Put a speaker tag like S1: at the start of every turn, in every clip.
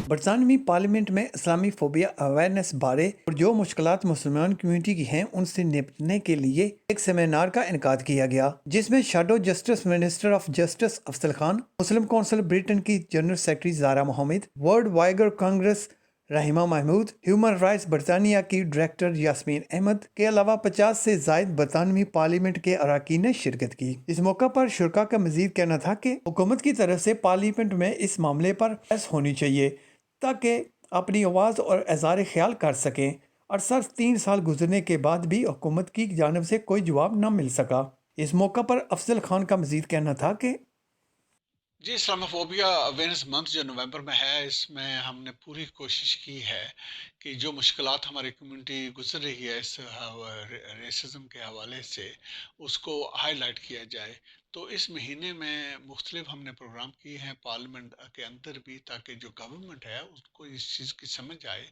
S1: برطانوی پارلیمنٹ میں اسلامی فوبیا اویئرنیس بارے اور جو مشکلات مسلمان کمیونٹی کی ہیں ان سے نپٹنے کے لیے ایک سیمینار کا انعقاد کیا گیا، جس میں shadow justice minister of justice Afzal Khan, Muslim council Britain کی general secretary Zara Mohammed, world Uyghur congress Rahima Mahmut, human rights برطانیہ کی ڈائریکٹر یاسمین احمد کے علاوہ 50 سے زائد برطانوی پارلیمنٹ کے اراکین نے شرکت کی۔ اس موقع پر شرکاء کا مزید کہنا تھا کہ حکومت کی طرف سے پارلیمنٹ میں اس معاملے پر بحث ہونی چاہیے تاکہ اپنی آواز اور اظہار خیال کر سکیں، اور صرف 3 سال گزرنے کے بعد بھی حکومت کی جانب سے کوئی جواب نہ مل سکا۔ اس موقع پر افضل خان کا مزید کہنا تھا کہ
S2: جی، اسلاموفوبیا اویئرنیس منتھ جو نومبر میں ہے، اس میں ہم نے پوری کوشش کی ہے کہ جو مشکلات ہماری کمیونٹی گزر رہی ہے اس ریسزم کے حوالے سے، اس کو ہائی لائٹ کیا جائے۔ تو اس مہینے میں مختلف ہم نے پروگرام کیے ہیں پارلیمنٹ کے اندر بھی، تاکہ جو گورنمنٹ ہے اس کو اس چیز کی سمجھ آئے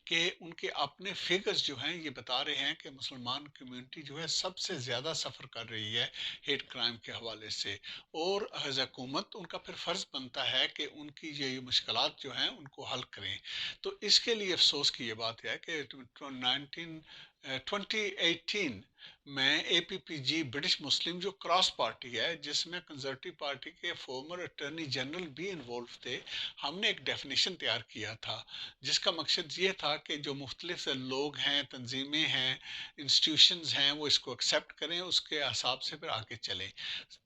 S2: کہ ان کے اپنے فگرز جو ہیں یہ بتا رہے ہیں کہ مسلمان کمیونٹی جو ہے سب سے زیادہ سفر کر رہی ہے ہیٹ کرائم کے حوالے سے، اور ایز حکومت ان کا پھر فرض بنتا ہے کہ ان کی یہ مشکلات جو ہیں ان کو حل کریں۔ تو اس کے لیے افسوس کی یہ بات ہے کہ 2018 میں اے پی پی جی برٹش مسلم جو کراس پارٹی ہے، جس میں کنزرویٹو پارٹی کے فارمر اٹارنی جنرل بھی انوالو تھے، ہم نے ایک ڈیفینیشن تیار کیا تھا جس کا مقصد یہ تھا کہ جو مختلف لوگ ہیں، تنظیمیں ہیں، انسٹیٹیوشنز ہیں، وہ اس کو ایکسیپٹ کریں، اس کے حساب سے پھر آگے چلیں۔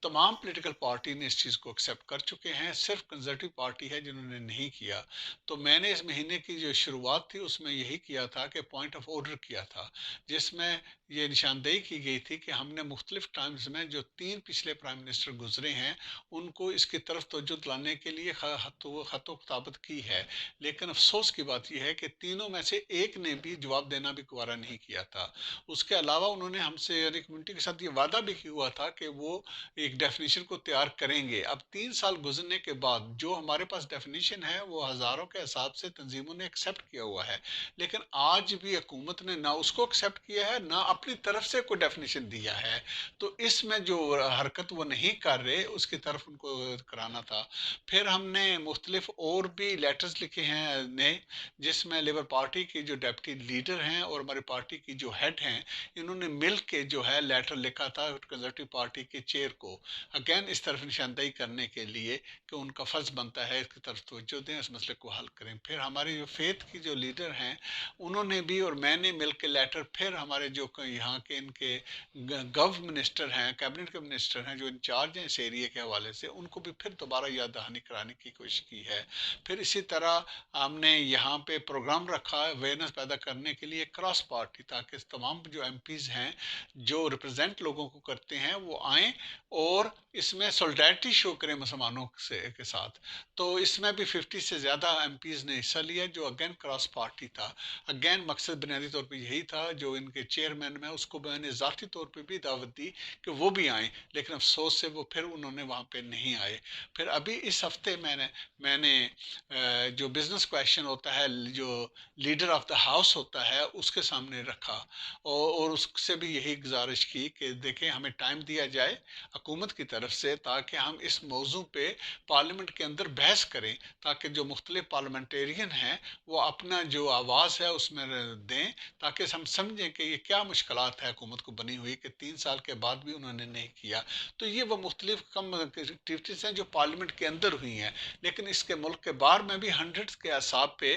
S2: تمام پولیٹیکل پارٹی نے اس چیز کو ایکسیپٹ کر چکے ہیں، صرف کنزرویٹو پارٹی ہے جنہوں نے نہیں کیا۔ تو میں نے اس مہینے کی جو شروعات تھی اس میں یہی کیا تھا کہ پوائنٹ آف آرڈر کیا تھا، جس میں یہ نشاندہی کی گئی تھی کہ ہم نے مختلف ٹائمز میں جو 3 پچھلے پرائم منسٹر گزرے ہیں ان کو اس کی طرف توجہ دلانے کے لیے خط و خطابت کی ہے، لیکن افسوس کی بات یہ ہے کہ تینوں میں سے ایک نے بھی جواب دینا بھی گوارا نہیں کیا تھا۔ اس کے علاوہ انہوں نے ہم سے یعنی کمیونٹی کے ساتھ یہ وعدہ بھی کیا ہوا تھا کہ وہ ایک ڈیفینیشن کو تیار کریں گے۔ اب 3 سال گزرنے کے بعد جو ہمارے پاس ڈیفینیشن ہے وہ ہزاروں کے حساب سے تنظیموں نے ایکسیپٹ کیا ہوا ہے، لیکن آج بھی حکومت نے نہ اس کو ایکسیپٹ کیا ہے نہ اپنی طرف سے کوئی ڈیفینیشن دیا ہے۔ تو اس میں جو حرکت وہ نہیں کر رہے اس کی طرف ان کو کرانا تھا۔ پھر ہم نے مختلف اور بھی لیٹرز لکھے ہیں نئے، جس میں لیبر پارٹی کی جو ڈیپٹی لیڈر ہیں اور ہماری پارٹی کی جو ہیڈ ہیں، انہوں نے مل کے جو ہے لیٹر لکھا تھا کنزرویٹو پارٹی کے چیئر کو، اگین اس طرف نشاندہی کرنے کے لیے کہ ان کا فرض بنتا ہے اس کی طرف توجہ دیں، اس مسئلے کو حل کریں۔ پھر ہمارے جو فیتھ کی جو لیڈر ہیں انہوں نے بھی اور میں نے مل کے لیٹر، پھر ہمارے جو یہاں کے ان کے گو منسٹر ہیں، کیبنٹ کے منسٹر ہیں جو انچارج ہیں اس ایریے کے حوالے سے، ان کو بھی پھر دوبارہ یاد دہانی کرانے کی کوشش کی ہے۔ پھر اسی طرح ہم نے یہاں پہ پروگرام رکھا اویئرنیس پیدا کرنے کے لیے کراس پارٹی، تاکہ تمام جو ایم پیز ہیں جو ریپرزینٹ لوگوں کو کرتے ہیں وہ آئیں اور اس میں سولیڈیرٹی شو کریں مسلمانوں کے ساتھ۔ تو اس میں بھی 50 سے زیادہ ایم پیز نے حصہ لیا جو اگین کراس پارٹی تھا۔ اگین مقصد بنیادی طور پہ یہی تھا، جو ان کے چیئرمین میں اس کو میں نے ذاتی طور پہ بھی دعوت دی کہ وہ بھی آئیں، لیکن افسوس سے وہ پھر انہوں نے وہاں پہ نہیں آئے۔ پھر ابھی اس ہفتے میں نے جو بزنس کویشچن ہوتا ہے جو لیڈر آف دا ہاؤس ہوتا ہے اس کے سامنے رکھا، اور اس سے بھی یہی گزارش کی کہ دیکھیں ہمیں ٹائم دیا جائے حکومت کی طرف سے تاکہ ہم اس موضوع پہ پارلیمنٹ کے اندر بحث کریں، تاکہ جو مختلف پارلیمنٹیرین ہیں وہ اپنا جو آواز ہے اس میں دیں، تاکہ ہم سمجھیں کہ یہ کیا مشکلات ہے حکومت کو بنی ہوئی کہ 3 سال کے بعد بھی انہوں نے نہیں کیا۔ تو یہ وہ مختلف کم ایکٹیویٹیز ہیں جو پارلیمنٹ کے اندر ہوئی ہیں، لیکن اس کے ملک کے باہر میں بھی ہنڈریڈز کے اعصاب پہ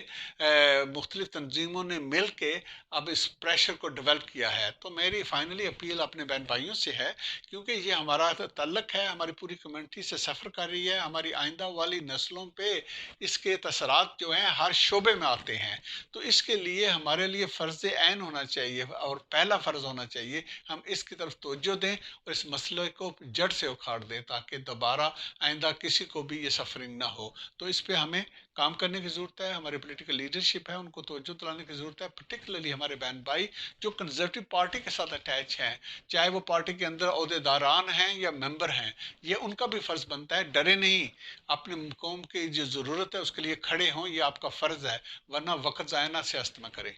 S2: مختلف تنظیموں نے مل کے اب اس پریشر کو ڈیولپ کیا ہے۔ تو میری فائنلی اپیل اپنے بہن بھائیوں سے ہے، کیونکہ یہ ہمارا تعلق ہے، ہماری پوری کمیونٹی سے سفر کر رہی ہے، ہماری آئندہ والی نسلوں پہ اس کے اثرات جو ہیں ہر شعبے میں آتے ہیں۔ تو اس کے لیے ہمارے لیے فرض عین ہونا چاہیے اور پہلا فرض ہونا چاہیے ہم اس کی طرف توجہ دیں اور اس مسئلے کو جڑ سے اکھاڑ دیں، تاکہ دوبارہ آئندہ کسی کو بھی یہ سفرنگ نہ ہو۔ تو اس پہ ہمیں کام کرنے کی ضرورت ہے، ہماری پولیٹیکل لیڈرشپ ہے ان کو توجہ دلانے کی ضرورت ہے، پرٹیکولرلی ہمارے بہن بھائی جو کنزرویٹو پارٹی کے ساتھ اٹیچ ہیں، چاہے وہ پارٹی کے اندر عہدیداران ہیں یا ممبر ہیں، یہ ان کا بھی فرض بنتا ہے، ڈرے نہیں، اپنے قوم کی جو ضرورت ہے اس کے لیے کھڑے ہوں، یہ آپ کا فرض ہے، ورنہ وقت ضائع نہ سیاست میں کریں۔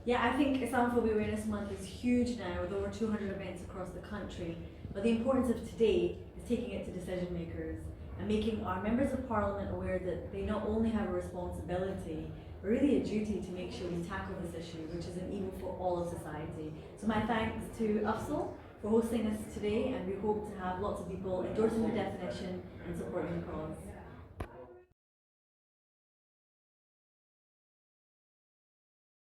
S3: Yeah, I think Islamophobia Awareness Month is huge now with over 200 events across the country. But the importance of today is taking it to decision makers and making our members of parliament aware that they not only have a responsibility, but really a duty to make sure we tackle this issue, which is an evil for all of society. So my thanks to Afzal for hosting us today, and we hope to have lots of people endorsing the definition and supporting the cause.